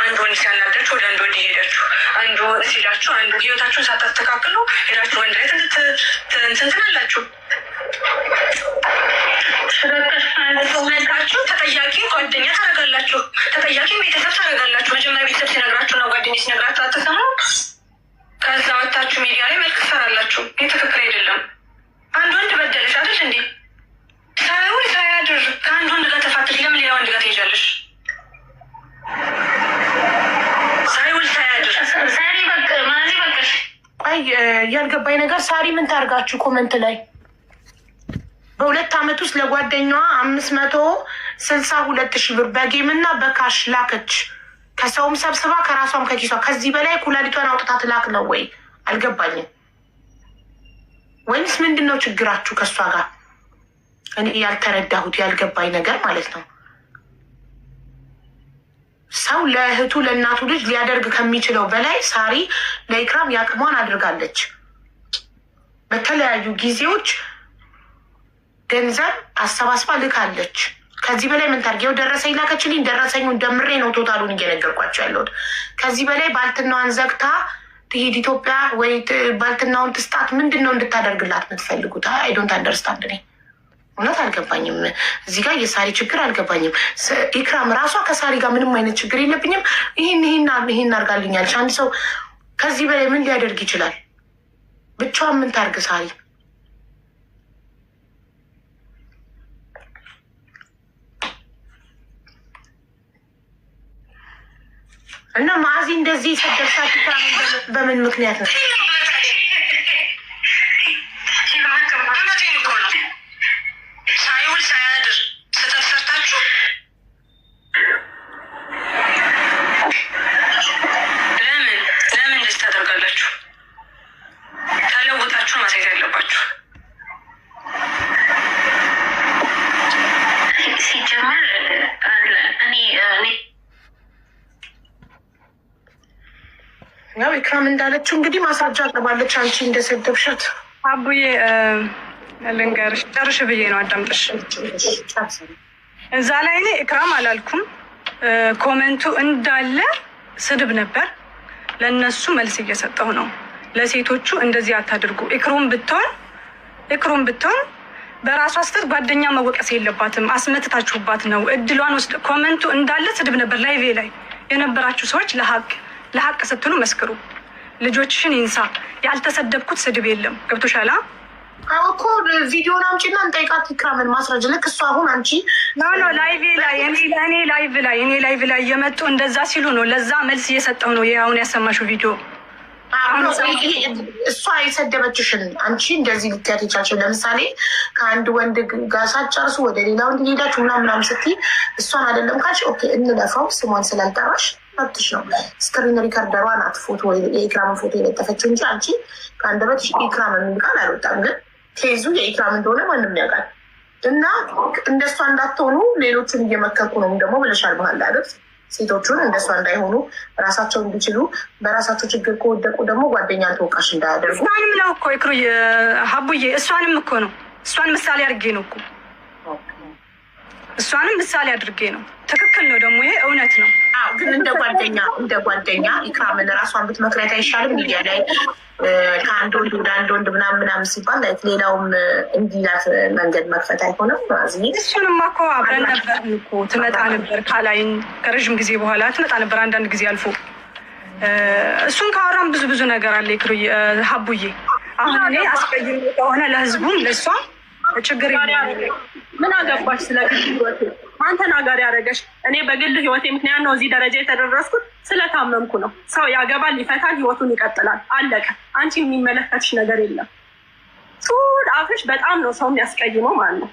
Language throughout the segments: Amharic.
አንዱ ወንድ ሲያናዳችሁ ወደ አንዱ ወንድ ሄዳችሁ፣ አንዱ ሲላችሁ አንዱ ህይወታችሁን ሳታስተካክሉ ሄዳችሁ ወንድ ላይ ትንትናላችሁ። ስለቃችሁ ተጠያቂ ጓደኛ ታደርጋላችሁ፣ ተጠያቂ ቤተሰብ ታደርጋላችሁ። መጀመሪያ ቤተሰብ ሲነግራችሁ ነው ጓደኛ ሲነግራችሁ አትሰሙ። ከዛ ወታችሁ ሚዲያ ላይ መልክ ትሰራላችሁ። ይህ ትክክል አይደለም። አንድ ወንድ በደለሽ አይደል እንዴ? ሳይውል ሳያድር ከአንድ ወንድ ጋር ተፋትሽ ለምን ሌላ ወንድ ጋር ትሄጃለሽ? ሳይውል ሳያድር ሳሪ ማዚ በቃሽ። አይ ያልገባኝ ነገር ሳሪ ምን ታርጋችሁ? ኮመንት ላይ በ2 ዓመት ውስጥ ለጓደኛዋ 562,000 ብር በጌም እና በካሽ ላከች። ከሰውም ሰብስባ ከራሷም ከኪሷ። ከዚህ በላይ ኩላሊቷን አውጥታ ትላክ ነው ወይ? አልገባኝም። ወይንስ ምንድን ነው ችግራችሁ ከእሷ ጋር? እኔ ያልተረዳሁት ያልገባኝ ነገር ማለት ነው። ሰው ለእህቱ ለእናቱ ልጅ ሊያደርግ ከሚችለው በላይ ሳሪ ለኢክራም ያቅሟን አድርጋለች። በተለያዩ ጊዜዎች ገንዘብ አሰባስባ ልካለች። ከዚህ በላይ ምን ታርጌው? ደረሰኝ ላከችልኝ። ደረሰኙን ደምሬ ነው ቶታሉን እየነገርኳቸው ያለሁት። ከዚህ በላይ ባልትናዋን ዘግታ ትሄድ ኢትዮጵያ ወይ ባልትናውን ትስጣት? ምንድን ነው እንድታደርግላት የምትፈልጉት? አይ ዶንት አንደርስታንድ። እኔ እውነት አልገባኝም። እዚህ ጋር የሳሪ ችግር አልገባኝም። ኢክራም ራሷ ከሳሪ ጋር ምንም አይነት ችግር የለብኝም፣ ይህን አርጋልኛለች። አንድ ሰው ከዚህ በላይ ምን ሊያደርግ ይችላል? ብቻዋን ምን ታርግ ሳሪ? እና ማዚ እንደዚህ ሰደርሳት በምን ምክንያት ነው? ሳይውል ሳያድር ስህተት ሰርታችሁ ለምን እንደዚህ ታደርጋላችሁ? ተለውጣችሁ ማሳየት ያለባችሁ። ሲጀመር ያው ኢክራም እንዳለችው እንግዲህ ማስረጃ አቅርባለች። አንቺ እንደሰደብሻት አቡዬ ልንገርሽ፣ ጨርሽ ብዬ ነው አዳምጥሽ። እዛ ላይ እኔ ኢክራም አላልኩም። ኮመንቱ እንዳለ ስድብ ነበር። ለእነሱ መልስ እየሰጠሁ ነው። ለሴቶቹ እንደዚህ አታድርጉ። ኢክሩም ብትሆን በራሷ ስተት ጓደኛ መወቀስ የለባትም። አስመትታችሁባት ነው እድሏን ወስድ። ኮመንቱ እንዳለ ስድብ ነበር። ላይቬ ላይ የነበራችሁ ሰዎች ለሀቅ ስትሉ መስክሩ። ልጆችሽን ይንሳ። ያልተሰደብኩት ስድብ የለም። ገብቶሻል? እኮ ቪዲዮን አምጪና እንጠይቃት ኢክራምን ማስረጃ። ልክ እሱ አሁን አንቺ ኖ ላይቭ ላይ እኔ ላይቭ ላይ እየመጡ እንደዛ ሲሉ ነው ለዛ መልስ እየሰጠው ነው። አሁን ያሰማሽው ቪዲዮ እሷ የሰደበችሽን አንቺ እንደዚህ ልትያት የቻልሽው ለምሳሌ ከአንድ ወንድ ጋር ሳትጨርሱ ወደ ሌላ ወንድ ሄዳችሁ ምናምን ስትይ እሷን አይደለም ካልሽ ኦኬ እንለፈው። ስሟን ስላልጠራሽ መብትሽ ነው። ስክሪን ሪከርደሯ ናት ፎቶ የኢክራምን ፎቶ የለጠፈችው እንጂ አንቺ ከአንደበትሽ ኢክራም የሚል ቃል አልወጣም። ግን ኬዙ የኢክራም እንደሆነ ማንም ያውቃል። እና እንደሷ እንዳትሆኑ ሌሎቹን እየመከርኩ ነው ደግሞ ብለሻል። ባህል አይደል? ሴቶቹን እንደሷ እንዳይሆኑ ራሳቸው እንዲችሉ፣ በራሳቸው ችግር ከወደቁ ደግሞ ጓደኛን ተወቃሽ እንዳያደርጉ። እሷንም ነው እኮ ይክሩ ሀቡዬ፣ እሷንም እኮ ነው። እሷን ምሳሌ አድርጌ ነው እኮ እሷንም ምሳሌ አድርጌ ነው። ትክክል ነው ደግሞ ይሄ እውነት ነው። ግን እንደ ጓደኛ ኢክራምን ራሷን ብትመክሪያት አይሻልም? ሚዲያ ላይ ከአንድ ወንድ ወደ አንድ ወንድ ምናምን ሲባል ላይ ሌላውም እንዲላት መንገድ መክፈት አይሆንም? እሱንማ እኮ አብረን ነበር እኮ ትመጣ ነበር ካላይን ከረዥም ጊዜ በኋላ ትመጣ ነበር አንዳንድ ጊዜ አልፎ። እሱን ካወራን ብዙ ነገር አለ ይክሩ ሀቡዬ። አሁን እኔ አስቀይሜ ከሆነ ለህዝቡም ለእሷም ችግር ምን አገባሽ ስለ ግል ህይወቴ? አንተን አጋር ያደረገሽ እኔ በግል ህይወቴ ምክንያት ነው እዚህ ደረጃ የተደረስኩት። ስለታመምኩ ነው። ሰው ያገባል፣ ይፈታል፣ ህይወቱን ይቀጥላል። አለቀ። አንቺ የሚመለከትሽ ነገር የለም። ቱድ አፍሽ በጣም ነው ሰው የሚያስቀይመው ማለት ነው።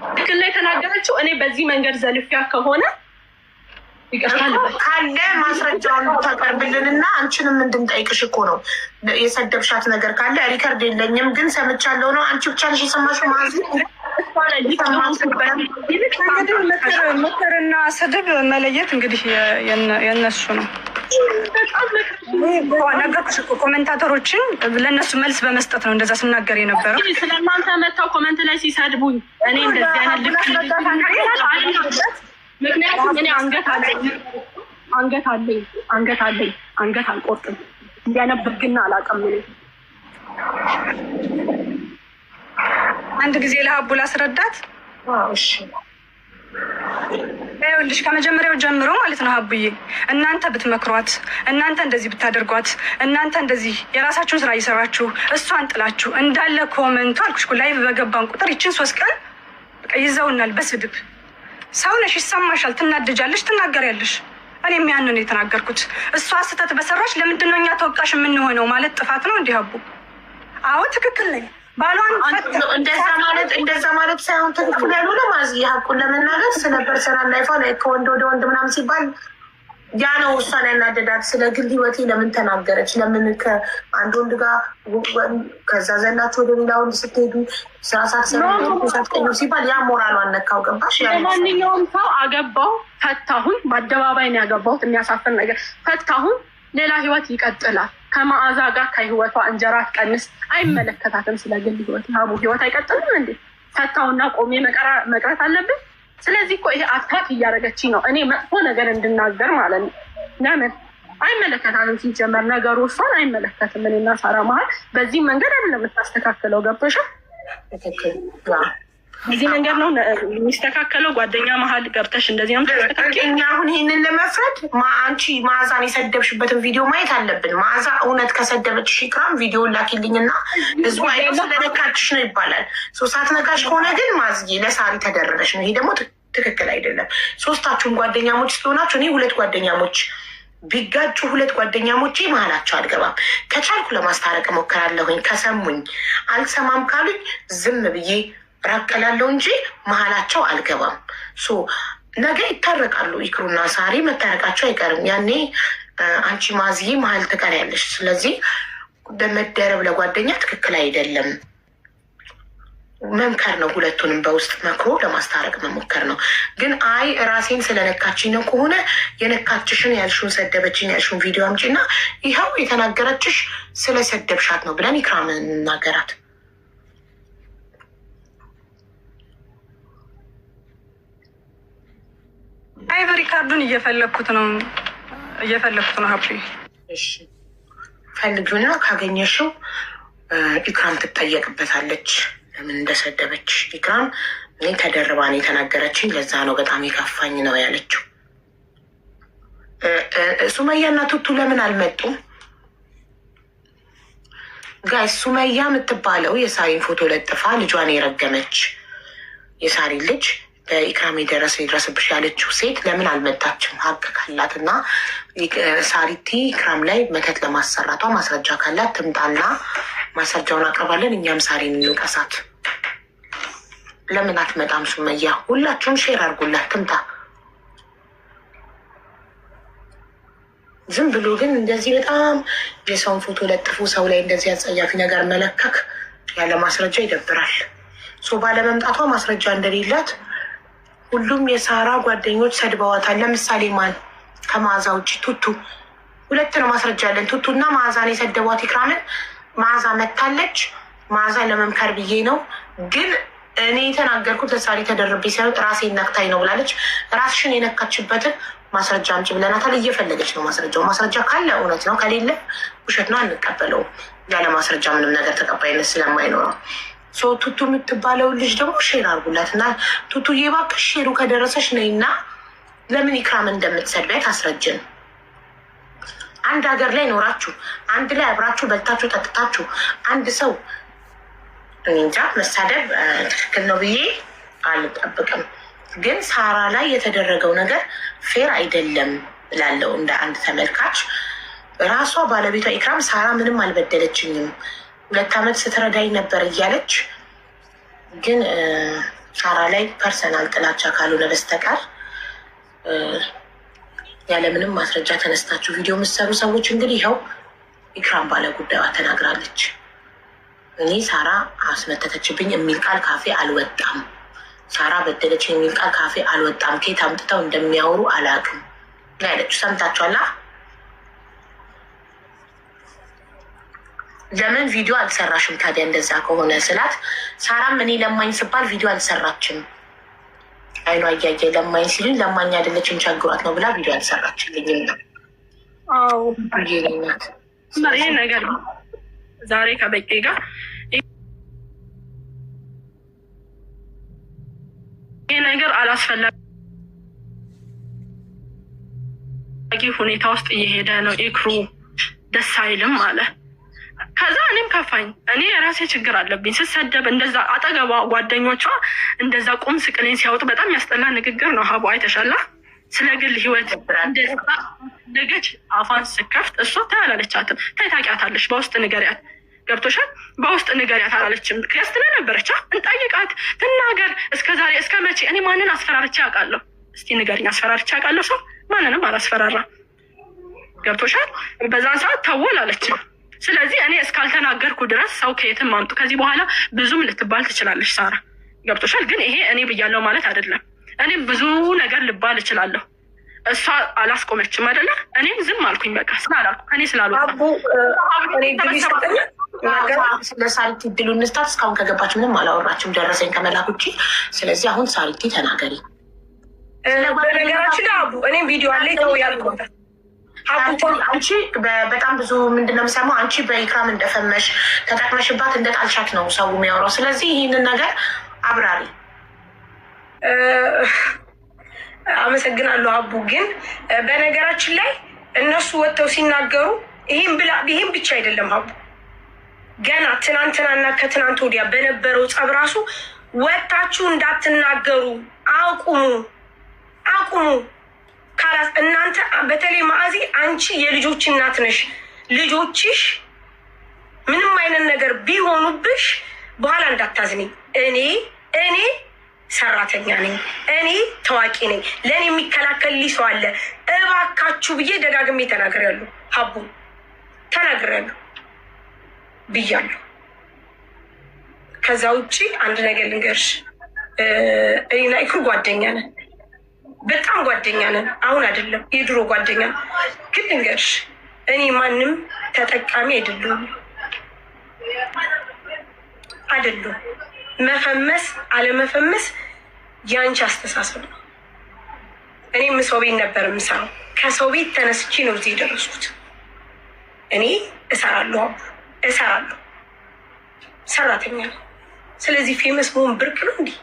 ትክክል ላይ የተናገረችው እኔ በዚህ መንገድ ዘልፊያ ከሆነ ካለ ማስረጃውን ታቀርብልንና አንቺንም እንድንጠይቅሽ እኮ ነው። የሰደብሻት ነገር ካለ ሪከርድ የለኝም ግን ሰምቻለሁ ነው። አንቺ ብቻ ነሽ የሰማሽው? ማዚ ምክርና ስድብ መለየት እንግዲህ የነሱ ነው። ነገርኩሽ እኮ ኮሜንታተሮችን ለእነሱ መልስ በመስጠት ነው እንደዛ ስናገር የነበረው። ስለእናንተ መጥተው ኮመንት ላይ ሲሰድቡኝ እኔ እንደዚህ አይነት ልክ ምክንያቱም እኔ አንገት አልቆርጥም። እንዲያነብግና አላውቅም። አንድ ጊዜ ለሀቡ ላስረዳት። እሺ ይኸውልሽ ከመጀመሪያው ጀምሮ ማለት ነው ሀቡዬ፣ እናንተ ብትመክሯት፣ እናንተ እንደዚህ ብታደርጓት፣ እናንተ እንደዚህ የራሳችሁን ስራ እየሰራችሁ እሷን ጥላችሁ እንዳለ ኮመንቱ አልኩሽ እኮ ላይቭ በገባን ቁጥር ይችን 3 ቀን ይዘውናል በስድብ። ሰው ነሽ፣ ይሰማሻል፣ ትናደጃለሽ፣ ትናገሪያለሽ። እኔም ያንን የተናገርኩት እሷ ስህተት በሰራች ለምንድን ነው እኛ ተወቃሽ የምንሆነው? ማለት ጥፋት ነው እንዲህ ሀቡ? አዎ ትክክል ነኝ። ባሏን እንደዛ ማለት ሳይሆን ትክክል ያልሆነ ማዚ ሀቁን ለመናገር ስለ ፐርሰናል ላይፏ ከወንድ ወደ ወንድ ምናምን ሲባል ያ ነው እሷን ያናደዳት። ስለ ግል ህይወቴ ለምን ተናገረች? ለምን ከአንድ ወንድ ጋር ከዛ ዘላችሁ ወደ ሌላ ወንድ ስትሄዱ ሳትቀኙ ሲባል ያ ሞራሉ አነካው። ገባሽ? ማንኛውም ሰው አገባው ፈታሁን፣ በአደባባይ ነው ያገባሁት። የሚያሳፍር ነገር ፈታሁን፣ ሌላ ህይወት ይቀጥላል። ከመዓዛ ጋር ከህይወቷ እንጀራ ትቀንስ፣ አይመለከታትም። ስለ ግል ህይወት ሀቡ ህይወት አይቀጥልም እንዴ? ፈታውና ቆሜ መቅረት አለብን? ስለዚህ እኮ ይሄ አታክ እያደረገችኝ ነው፣ እኔ መጥፎ ነገር እንድናገር ማለት ነው። ለምን አይመለከታትም? ሲጀመር ነገሩ እሷን አይመለከትም። እኔና ሳራ መሀል በዚህ መንገድ አይደለም የምታስተካክለው። ገብቶሻል? በዚህ መንገድ ነው የሚስተካከለው። ጓደኛ መሀል ገብተሽ እንደዚህ ነው እኛ አሁን ይህንን ለመፍረድ አንቺ መዓዛን የሰደብሽበትን ቪዲዮ ማየት አለብን። መዓዛ እውነት ከሰደበችሽ ኢክራም ቪዲዮ ላኪልኝና ህዝቡ አይ ስለነካችሽ ነው ይባላል። ሳትነካሽ ከሆነ ግን ማዝዬ ለሳሪ ተደረገች ነው። ይሄ ደግሞ ትክክል አይደለም። 3ታችሁም ጓደኛሞች ስለሆናችሁ እኔ 2 ጓደኛሞች ቢጋጩ 2 ጓደኛሞቼ መሀላቸው አልገባም። ከቻልኩ ለማስታረቅ እሞክራለሁኝ። ከሰሙኝ፣ አልሰማም ካሉኝ ዝም ብዬ ራቀላለሁ እንጂ መሀላቸው አልገባም። ነገ ይታረቃሉ። ኢክሩና ሳሪ መታረቃቸው አይቀርም። ያኔ አንቺ ማዝዬ መሀል ትቀሪያለሽ። ስለዚህ በመደረብ ለጓደኛ ትክክል አይደለም። መምከር ነው። ሁለቱንም በውስጥ መክሮ ለማስታረቅ መሞከር ነው። ግን አይ ራሴን ስለነካችኝ ነው ከሆነ የነካችሽን ያልሽውን ሰደበችኝ ያልሽውን ቪዲዮ አምጪና ይኸው የተናገረችሽ ስለሰደብሻት ነው ብለን ኢክራምን እናገራት። አይቨሪ ካርዱን እየፈለግኩት ነው ሀቡ። እሺ ፈልጊውና ካገኘሽው ኢክራም ትጠየቅበታለች ለምን እንደሰደበች። ኢክራም እኔ ተደርባ ነው የተናገረችኝ፣ ለዛ ነው በጣም የከፋኝ ነው ያለችው። ሱመያና ቱቱ ለምን አልመጡም? ጋይ ሱመያ የምትባለው የሳሪን ፎቶ ለጥፋ ልጇን የረገመች የሳሪ ልጅ በኢክራም የደረሰ ይድረስብሽ ያለችው ሴት ለምን አልመጣችም? ሀቅ ካላት እና ሳሪቲ ኢክራም ላይ መተት ለማሰራቷ ማስረጃ ካላት ትምጣና ማስረጃውን አቅርባለን። እኛም ሳሪን እንውቀሳት። ለምን አትመጣም ሱመያ? ሁላችሁም ሼር አድርጉላት ትምጣ። ዝም ብሎ ግን እንደዚህ በጣም የሰውን ፎቶ ለጥፎ ሰው ላይ እንደዚህ አጸያፊ ነገር መለከክ ያለ ማስረጃ ይደብራል። ባለመምጣቷ ማስረጃ እንደሌላት ሁሉም የሳራ ጓደኞች ሰድበዋታል። ለምሳሌ ማን ከመዓዛ ውጭ? ቱቱ። 2 ነው ማስረጃ ያለን። ቱቱና መዓዛን የሰደቧት ኢክራምን። መዓዛ መታለች። መዓዛ ለመምከር ብዬ ነው ግን እኔ የተናገርኩት ለሳሪ ተደርቤ ሳይሆን ራሴን ነክታኝ ነው ብላለች። ራስሽን የነካችበትን ማስረጃ አምጪ ብለናታል። እየፈለገች ነው ማስረጃው። ማስረጃ ካለ እውነት ነው፣ ከሌለ ውሸት ነው፣ አንቀበለውም። ያለ ማስረጃ ምንም ነገር ተቀባይነት ስለማይኖረው ቱቱ የምትባለው ልጅ ደግሞ ሼር አድርጉላት እና ቱቱዬ እባክሽ ሼሩ ከደረሰች ነይና ለምን ኢክራም እንደምትሰድቢያት አስረጅን። አንድ ሀገር ላይ ኖራችሁ አንድ ላይ አብራችሁ በልታችሁ ጠጥታችሁ አንድ ሰው እንጃ መሳደብ ትክክል ነው ብዬ አልጠብቅም። ግን ሳራ ላይ የተደረገው ነገር ፌር አይደለም ላለው እንደ አንድ ተመልካች ራሷ ባለቤቷ ኢክራም ሳራ ምንም አልበደለችኝም 2 ዓመት ስትረዳኝ ነበር እያለች ግን ሳራ ላይ ፐርሰናል ጥላቻ ካልሆነ በስተቀር ያለምንም ማስረጃ ተነስታችሁ ቪዲዮ የምትሰሩ ሰዎች እንግዲህ ይኸው ኢክራም ባለ ጉዳዩዋ ተናግራለች። እኔ ሳራ አስመተተችብኝ የሚል ቃል ካፌ አልወጣም። ሳራ በደለች የሚል ቃል ካፌ አልወጣም። ከየት አምጥተው እንደሚያወሩ አላውቅም ያለችው ሰምታችኋላ። ለምን ቪዲዮ አልሰራሽም ታዲያ እንደዛ ከሆነ ስላት፣ ሳራም እኔ ለማኝ ስባል ቪዲዮ አልሰራችም አይኗ እያየ ለማኝ ሲሉኝ ለማኝ አይደለችም ቸግሯት ነው ብላ ቪዲዮ አልሰራችልኝም ነው። ይሄ ነገር ዛሬ ከበቄ ጋር ይሄ ነገር አላስፈላጊ ሁኔታ ውስጥ እየሄደ ነው። ኢክሩ ደስ አይልም አለ። ከዛ እኔም ከፋኝ። እኔ የራሴ ችግር አለብኝ። ስሰደብ እንደዛ አጠገቧ ጓደኞቿ እንደዛ ቁም ስቅሌን ሲያወጡ በጣም ያስጠላ ንግግር ነው። ሀቡ አይተሻላ። ስለ ግል ህይወት እንደገች አፋን ስከፍት እሷ ታያላለቻትም። ታይታቂያታለች። በውስጥ ንገሪያት። ገብቶሻል? በውስጥ ንገሪያት አላለችም። ክርስትና ነበረቻ። እንጠይቃት ትናገር። እስከ ዛሬ እስከ መቼ እኔ ማንን አስፈራርቼ አውቃለሁ? እስቲ ንገሪኝ። አስፈራርቼ አውቃለሁ? ሰው ማንንም አላስፈራራ። ገብቶሻል? በዛን ሰዓት ተወል አለችም። ስለዚህ እኔ እስካልተናገርኩ ድረስ ሰው ከየትም ማምጡ። ከዚህ በኋላ ብዙም ልትባል ትችላለች ሳራ። ገብቶሻል? ግን ይሄ እኔ ብያለሁ ማለት አይደለም። እኔም ብዙ ነገር ልባል እችላለሁ። እሷ አላስቆመችም አይደለ? እኔም ዝም አልኩኝ። በቃ ስላላልኩ ከኔ ስላልወጣ ስለ ሳሪቲ ድሉ እንስጣት። እስካሁን ከገባች ምንም አላወራችም ደረሰኝ ከመላክ ውጭ። ስለዚህ አሁን ሳሪቲ ተናገሪ። በነገራችን አቡ እኔም ቪዲዮ አለ ተው ያልኩት አንቺ በጣም ብዙ ምንድነው የምሰማው፣ አንቺ በኢክራም እንደፈመሽ ተጠቅመሽባት እንደጣልሻት ነው ሰው የሚያወራው። ስለዚህ ይህንን ነገር አብራሪ። አመሰግናለሁ አቡ። ግን በነገራችን ላይ እነሱ ወጥተው ሲናገሩ ይህም ብቻ አይደለም አቡ። ገና ትናንትናና ከትናንት ወዲያ በነበረው ጸብ ራሱ ወጥታችሁ እንዳትናገሩ አቁሙ ካላት እናንተ በተለይ ማዕዚ አንቺ የልጆች እናት ነሽ። ልጆችሽ ምንም አይነት ነገር ቢሆኑብሽ በኋላ እንዳታዝኒ። እኔ ሰራተኛ ነኝ፣ እኔ ታዋቂ ነኝ፣ ለእኔ የሚከላከልልኝ ሰው አለ። እባካችሁ ብዬ ደጋግሜ ተናግሬያለሁ። ሀቡ ተናግሬያለሁ ብያለሁ። ከዛ ውጭ አንድ ነገር ልንገርሽ፣ እኔና ኢክሩ ጓደኛ ነን፣ በጣም ጓደኛ ነን። አሁን አይደለም የድሮ ጓደኛ ነን። ግን ልንገርሽ እኔ ማንም ተጠቃሚ አይደለሁም። መፈመስ አለመፈመስ የአንቺ አስተሳሰብ ነው። እኔም ሰው ቤት ነበር የምሰራው። ከሰው ቤት ተነስቼ ነው እዚህ የደረስኩት። እኔ እሰራለሁ፣ ሰራተኛ ነው። ስለዚህ ፌመስ መሆን ብርቅ ነው እንዲህ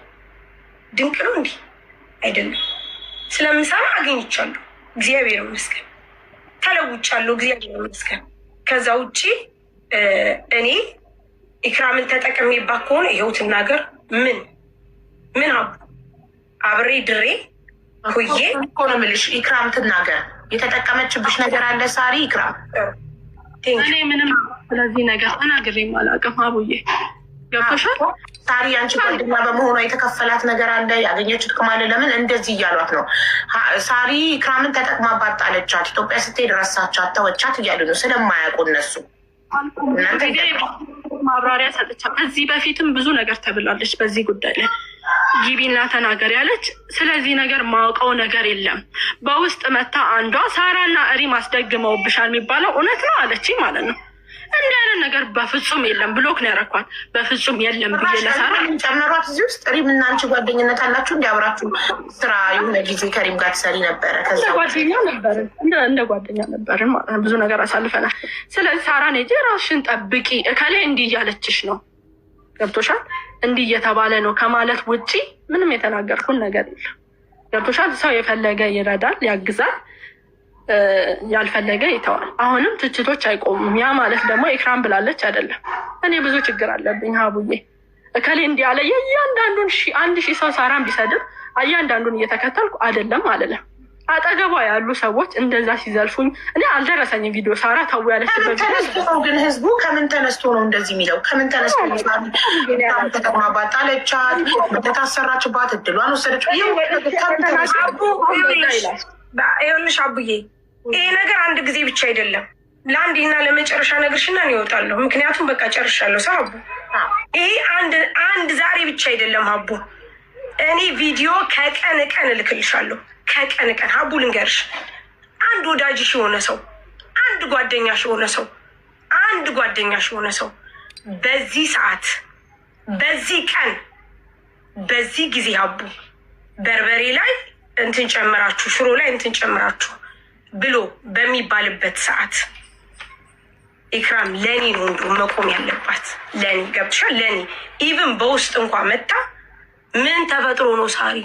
ድንቅ ነው እንዲህ አይደለም። ስለምሰራ አገኝቻለሁ፣ እግዚአብሔር ይመስገን። ተለውጫለሁ፣ እግዚአብሔር ይመስገን። ከዛ ውጭ እኔ ኢክራምን ተጠቅሜባት ከሆነ ይኸው ትናገር። ምን አብሬ ድሬ ሁዬ እኮ ነው የምልሽ። ኢክራም ትናገር። የተጠቀመችብሽ ነገር አለ ሳሪ? ኢክራም እኔ ምንም ስለዚህ ነገር ተናግሬም አላውቅም። አቡዬ ገብቶሻል? ሳሪ አንቺ ጓደኛ በመሆኗ የተከፈላት ነገር አለ፣ ያገኘችው ጥቅም አለ። ለምን እንደዚህ እያሏት ነው? ሳሪ ኢክራምን ተጠቅማባት ጣለቻት፣ ኢትዮጵያ ስትሄድ ረሳቻት፣ ተወቻት እያሉ ነው ስለማያውቁ እነሱ። ማብራሪያ ሰጥቻ ከዚህ በፊትም ብዙ ነገር ተብላለች በዚህ ጉዳይ ላይ ጊቢና ተናገር ያለች። ስለዚህ ነገር ማውቀው ነገር የለም። በውስጥ መታ አንዷ ሳራና ሪም አስደግመውብሻል የሚባለው እውነት ነው አለች ማለት ነው። እንዲህ አይነት ነገር በፍጹም የለም። ብሎክ ነው ያረኳት። በፍጹም የለም ብዬ ለሳራ ጨመሯት። እዚህ ውስጥ ሪም እና አንቺ ጓደኝነት አላችሁ? እንዲያብራችሁ ስራ የሆነ ጊዜ ከሪም ጋር ትሰሪ ነበረ? ከዛ ጓደኛ ነበርን፣ እንደ ጓደኛ ነበርን ማለት ነው። ብዙ ነገር አሳልፈናል። ስለዚህ ሳራ ኔ ራስሽን ጠብቂ፣ እከሌ እንዲህ እያለችሽ ነው፣ ገብቶሻል፣ እንዲህ እየተባለ ነው ከማለት ውጪ ምንም የተናገርኩን ነገር የለም። ገብቶሻል። ሰው የፈለገ ይረዳል፣ ያግዛል፣ ያልፈለገ ይተዋል። አሁንም ትችቶች አይቆሙም። ያ ማለት ደግሞ ኢክራም ብላለች አይደለም። እኔ ብዙ ችግር አለብኝ ሀቡዬ። እከሌ እንዲህ ያለ የእያንዳንዱን 1000 ሰው ሳራን ቢሰድብ እያንዳንዱን እየተከተልኩ አይደለም አለለም። አጠገቧ ያሉ ሰዎች እንደዛ ሲዘልፉኝ እኔ አልደረሰኝም ቪዲዮ። ሳራ ተው ያለች ግን ህዝቡ ከምን ተነስቶ ነው እንደዚህ የሚለው? ከምን ተነስቶ ተጠቅማባት ጣለቻት፣ ታሰራችባት፣ እድሏን ወሰደች። ይኸውልሽ አቡዬ ይሄ ነገር አንድ ጊዜ ብቻ አይደለም። ለአንዴና ለመጨረሻ ነገርሽና እኔ እወጣለሁ። ምክንያቱም በቃ ጨርሻለሁ። ሰው አቡ ይሄ አንድ ዛሬ ብቻ አይደለም አቡ። እኔ ቪዲዮ ከቀን ቀን እልክልሻለሁ። ከቀን ቀን አቡ ልንገርሽ፣ አንድ ወዳጅሽ የሆነ ሰው፣ አንድ ጓደኛሽ የሆነ ሰው፣ አንድ ጓደኛሽ የሆነ ሰው በዚህ ሰዓት በዚህ ቀን በዚህ ጊዜ አቡ በርበሬ ላይ እንትን ጨምራችሁ ሽሮ ላይ እንትን ጨምራችሁ ብሎ በሚባልበት ሰዓት ኢክራም ለኔ ነው እንደው መቆም ያለባት። ለኔ ገብቶሻል? ለኔ ኢቭን በውስጥ እንኳን መጣ ምን ተፈጥሮ ነው ሳሪ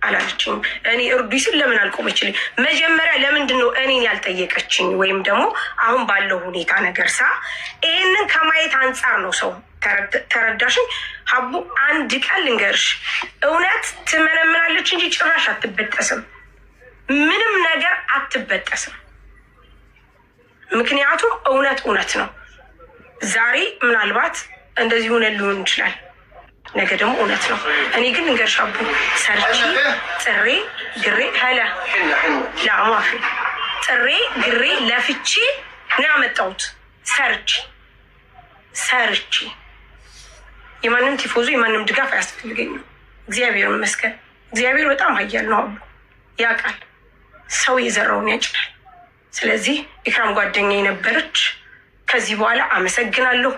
አላለችኝ። እኔ እርዱ ሲል ለምን አልቆመችልኝ? መጀመሪያ ለምንድን ነው እኔን ያልጠየቀችኝ? ወይም ደግሞ አሁን ባለው ሁኔታ ነገር ይህንን ከማየት አንጻር ነው ሰው ተረዳሽኝ? ሀቡ አንድ ቀን ልንገርሽ፣ እውነት ትመነምናለች እንጂ ጭራሽ አትበጠስም። ምንም ነገር አትበጠስም። ምክንያቱም እውነት እውነት ነው። ዛሬ ምናልባት እንደዚህ ሆነ ሊሆን ይችላል፣ ነገ ደግሞ እውነት ነው። እኔ ግን ልንገርሽ ሀቡ ሰርቼ ጥሬ ግሬ ሀላ ለአማፊ ጥሬ ግሬ ለፍቼ ነው ያመጣሁት። ሰርቼ የማንም ቲፎዞ የማንም ድጋፍ አያስፈልገኝም። እግዚአብሔር ይመስገን። እግዚአብሔር በጣም ኃያል ነው። አቡ ያውቃል፣ ሰው የዘራውን ያጭዳል። ስለዚህ ኢክራም ጓደኛዬ ነበረች። ከዚህ በኋላ አመሰግናለሁ።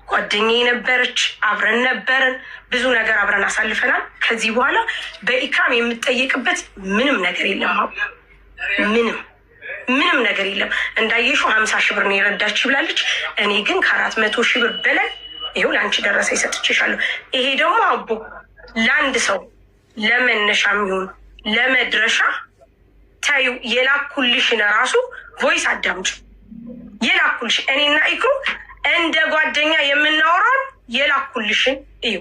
ጓደኛዬ ነበረች፣ አብረን ነበርን፣ ብዙ ነገር አብረን አሳልፈናል። ከዚህ በኋላ በኢክራም የምጠየቅበት ምንም ነገር የለም። አቡ ምንም ነገር የለም። እንዳየሽው 50 ሺህ ብር ነው የረዳች ብላለች። እኔ ግን ከ400 ሺህ ብር በላይ ይኸው ለአንቺ ደረሰ ይሰጥችሻለሁ። ይሄ ደግሞ አቡ ለአንድ ሰው ለመነሻ የሚሆን ለመድረሻ ታዩ የላኩልሽን ራሱ ቮይስ አዳምጪ። የላኩልሽ እኔና ኢክሩ እንደ ጓደኛ የምናወራውን የላኩልሽን እዩ።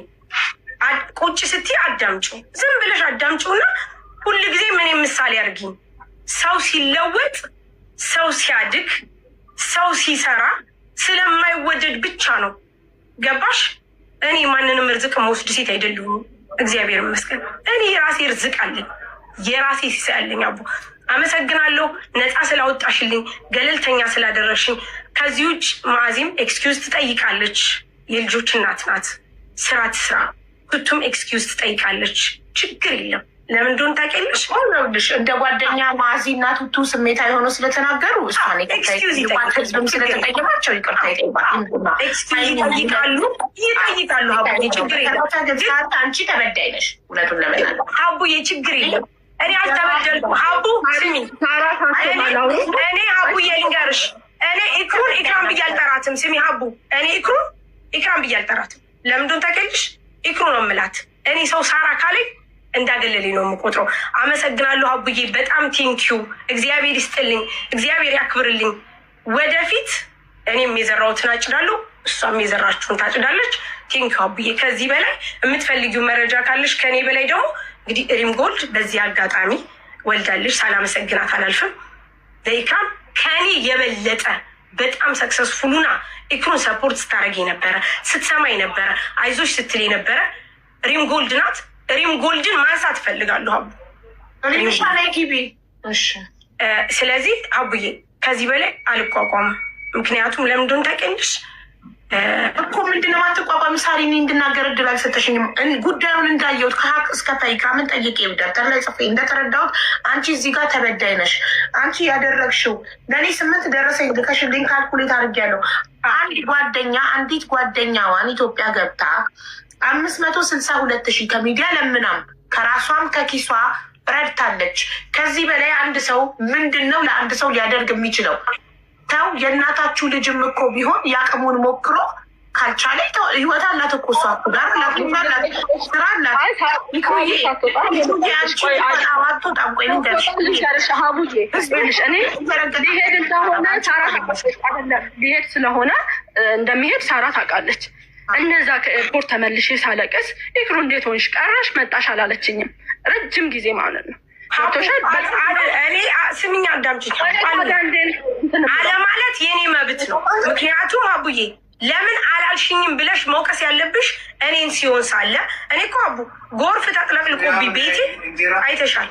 ቁጭ ስትይ አዳምጪው፣ ዝም ብለሽ አዳምጪውና ሁል ጊዜ ምን ምሳሌ አድርጊኝ። ሰው ሲለወጥ፣ ሰው ሲያድግ፣ ሰው ሲሰራ ስለማይወደድ ብቻ ነው። ገባሽ? እኔ ማንንም ርዝቅ መወስድ ሴት አይደለሁም። እግዚአብሔር ይመስገን። እኔ የራሴ ርዝቅ አለኝ፣ የራሴ ሲሳይ አለኝ። አቡ አመሰግናለሁ፣ ነፃ ስላወጣሽልኝ፣ ገለልተኛ ስላደረግሽኝ። ከዚህ ውጭ ማዚም ኤክስኪውዝ ትጠይቃለች። የልጆች እናት ናት፣ ስራ ትስራ። ሁቱም ኤክስኪውዝ ትጠይቃለች። ችግር የለም። ለምን እንደሆነ ታውቂያለሽ? እንደ ጓደኛ ማዚ እና ቱቱ ስሜታ የሆኑ ስለተናገሩ እሷን ህዝብም ስለተጠየማቸው ይቅርታ ይጠይቃሉ። አንቺ ተበዳይ ነሽ። እውነቱን ለመናገር ሀቡዬ ችግር የለም። እኔ አልተበደልኩም። ሀቡ ስሚ፣ እኔ ሀቡዬ ልንገርሽ፣ እኔ ኢክሩን ኢክራም ብዬ አልጠራትም። ስሚ ሀቡ፣ እኔ ኢክሩን ኢክራም ብዬ አልጠራትም። ለምን እንደሆነ ታውቂያለሽ? ኢክሩ ነው የምላት። እኔ ሰው ሳራ ካለኝ እንዳገለልኝ ነው የምቆጥረው። አመሰግናለሁ አቡዬ፣ በጣም ቴንኪዩ። እግዚአብሔር ይስጥልኝ፣ እግዚአብሔር ያክብርልኝ። ወደፊት እኔም የዘራሁትን አጭዳለሁ፣ እሷም የዘራችሁን ታጭዳለች። ቴንኪዩ አቡዬ። ከዚህ በላይ የምትፈልጊው መረጃ ካለሽ ከኔ በላይ ደግሞ እንግዲህ ሪም ጎልድ በዚህ አጋጣሚ ወልዳለች፣ ሳላመሰግናት አላልፍም። ለኢክራም ከኔ የበለጠ በጣም ሰክሰስፉሉና ኢክሩን ሰፖርት ስታደርግ ነበረ፣ ስትሰማ ነበረ፣ አይዞች ስትል ነበረ ሪም ጎልድ ናት። ሪም ጎልድን ማንሳት እፈልጋለሁ አቡ። ስለዚህ አቡዬ ከዚህ በላይ አልቋቋምም። ምክንያቱም ለምንድን ታውቂያለሽ እኮ ምንድነው አትቋቋሚ? ሳሪ እኔ እንድናገር እድል አልሰጠሽኝም። ጉዳዩን እንዳየሁት ከሀቅ እስከ ኢክራምን ጠይቄ ደብተር ላይ ጽፌ እንደተረዳሁት አንቺ እዚህ ጋር ተበዳይ ነሽ። አንቺ ያደረግሽው ለእኔ 8 ደረሰኝ ልከሽልኝ ካልኩሌት አድርጌያለሁ። አንዲት ጓደኛዋን ኢትዮጵያ ገብታ 562,000 ከሚዲያ ለምናም ከራሷም ከኪሷ ረድታለች። ከዚህ በላይ አንድ ሰው ምንድን ነው ለአንድ ሰው ሊያደርግ የሚችለው? ተው፣ የእናታችሁ ልጅም እኮ ቢሆን ያቅሙን ሞክሮ ካልቻለ ህይወት አላት እኮ እሷ ጋር ስራ ሊሄድ ስለሆነ እንደሚሄድ ሳራ ታውቃለች። እነዛ ከኤርፖርት ተመልሼ ሳለቅስ ኢክሩ እንዴት ሆንሽ ቀረሽ መጣሽ አላለችኝም። ረጅም ጊዜ ማለት ነው። እኔ ስሚኝ አዳምጪ። አለማለት የኔ መብት ነው። ምክንያቱም አቡዬ ለምን አላልሽኝም ብለሽ መውቀስ ያለብሽ እኔን ሲሆን ሳለ እኔ እኮ አቡ ጎርፍ ተጥለቅልቆብኝ ቤቴ አይተሻል።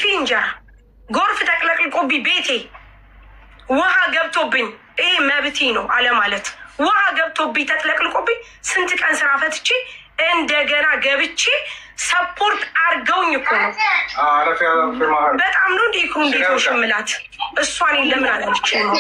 ፊ እንጀራ ጎርፍ ተጥለቅልቆብኝ ቤቴ ውሃ ገብቶብኝ ይሄ መብቴ ነው አለማለት። ውሃ ገብቶብኝ ተጥለቅልቆብኝ ስንት ቀን ስራ ፈትቼ እንደገና ገብቼ ሰፖርት አርገውኝ እኮ ነው። በጣም ነው እንዲ ኢክሩ እንዴት ነው ሽምላት እሷን ለምን አላለችኝ ነው